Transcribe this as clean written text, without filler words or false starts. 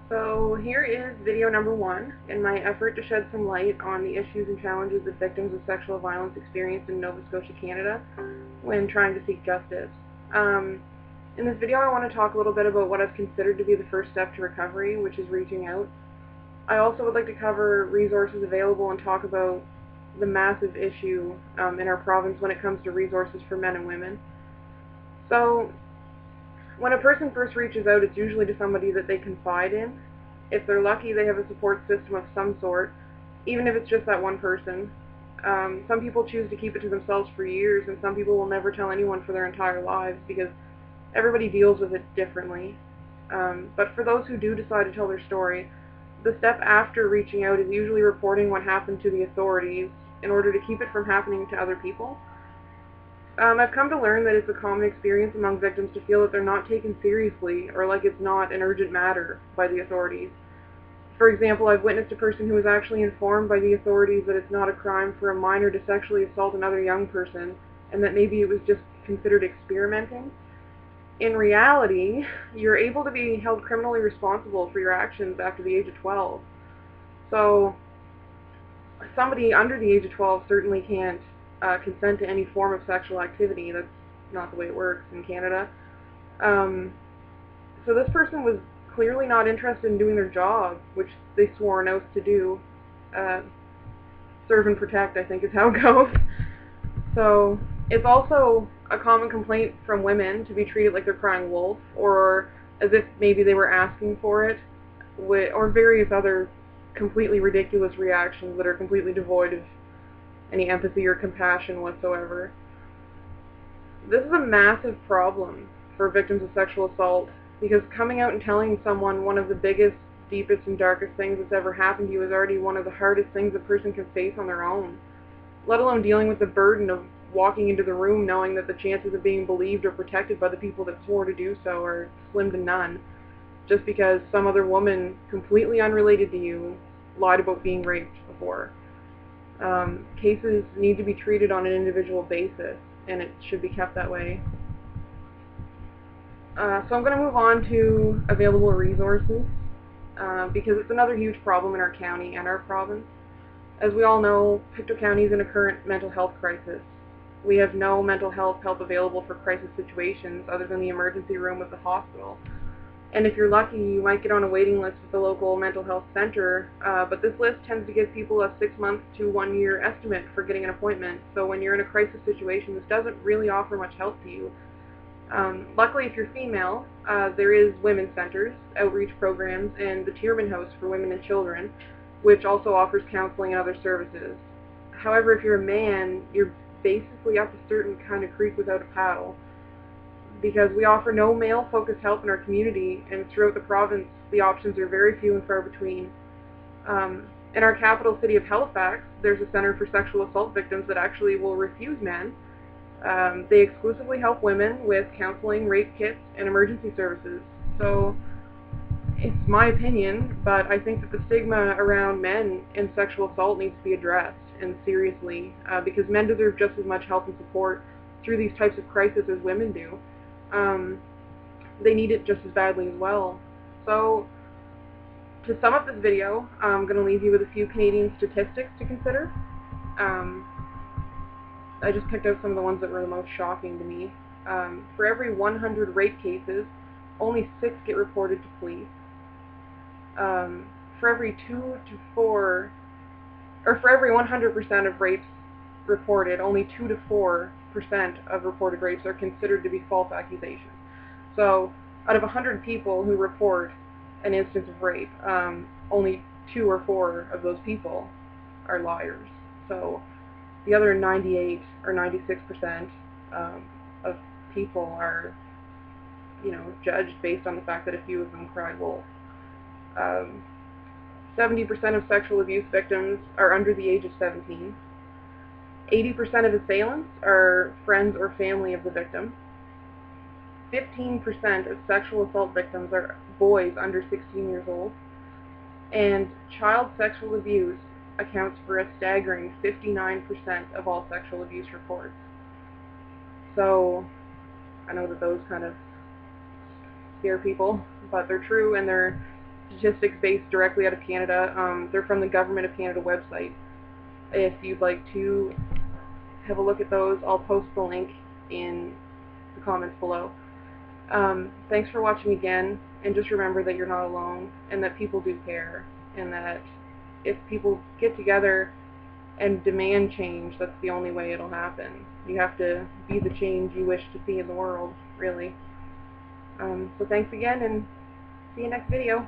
So here is video number 1 in my effort to shed some light on the issues and challenges that victims of sexual violence experience in Nova Scotia, Canada when trying to seek justice. In this video I want to talk a little bit about what I've considered to be the first step to recovery, which is reaching out. I also would like to cover resources available and talk about the massive issue in our province when it comes to resources for men and women. So, when a person first reaches out, it's usually to somebody that they confide in. If they're lucky, they have a support system of some sort, even if it's just that one person. Some people choose to keep it to themselves for years, and some people will never tell anyone for their entire lives because everybody deals with it differently. But for those who do decide to tell their story, the step after reaching out is usually reporting what happened to the authorities in order to keep it from happening to other people. I've come to learn that it's a common experience among victims to feel that they're not taken seriously or like it's not an urgent matter by the authorities. For example, I've witnessed a person who was actually informed by the authorities that it's not a crime for a minor to sexually assault another young person and that maybe it was just considered experimenting. In reality, you're able to be held criminally responsible for your actions after the age of 12. So somebody under the age of 12 certainly can't consent to any form of sexual activity. That's not the way it works in Canada. So this person was clearly not interested in doing their job, which they swore an oath to do. Serve and protect, I think is how it goes. So it's also a common complaint from women to be treated like they're crying wolf, or as if maybe they were asking for it, or various other completely ridiculous reactions that are completely devoid of any empathy or compassion whatsoever. This is a massive problem for victims of sexual assault because coming out and telling someone one of the biggest, deepest, and darkest things that's ever happened to you is already one of the hardest things a person can face on their own, let alone dealing with the burden of walking into the room knowing that the chances of being believed or protected by the people that swore to do so are slim to none, just because some other woman completely unrelated to you lied about being raped before. Cases need to be treated on an individual basis, and it should be kept that way. So I'm going to move on to available resources, because it's another huge problem in our county and our province. As we all know, Pictou County is in a current mental health crisis. We have no mental health help available for crisis situations other than the emergency room of the hospital. And if you're lucky, you might get on a waiting list with the local mental health center, but this list tends to give people a 6 month to 1 year estimate for getting an appointment. So when you're in a crisis situation, this doesn't really offer much help to you. Luckily, if you're female, there is women's centers, outreach programs, and the Tierman House for Women and Children, which also offers counseling and other services. However, if you're a man, you're basically up a certain kind of creek without a paddle, because we offer no male-focused help in our community, and throughout the province, the options are very few and far between. In our capital city of Halifax, there's a center for sexual assault victims that actually will refuse men. They exclusively help women with counseling, rape kits, and emergency services. So it's my opinion, but I think that the stigma around men and sexual assault needs to be addressed, and seriously, because men deserve just as much help and support through these types of crises as women do. They need it just as badly as well. So, to sum up this video, I'm going to leave you with a few Canadian statistics to consider. I just picked out some of the ones that were the most shocking to me. For every 100 rape cases, only 6 get reported to police. For every 100% of rapes reported, only 2 to 4% of reported rapes are considered to be false accusations. So, out of 100 people who report an instance of rape, only 2 or 4 of those people are liars. So, the other 98 or 96% of people are, judged based on the fact that a few of them cried wolf. 70% of sexual abuse victims are under the age of 17. 80% of assailants are friends or family of the victim. 15% of sexual assault victims are boys under 16 years old. And child sexual abuse accounts for a staggering 59% of all sexual abuse reports. So, I know that those kind of scare people, but they're true, and they're statistics based directly out of Canada. They're from the Government of Canada website. If you'd like to have a look at those, I'll post the link in the comments below. Thanks for watching again, and just remember that you're not alone, and that people do care, and that if people get together and demand change, that's the only way it'll happen. You have to be the change you wish to see in the world, really. So thanks again, and see you next video.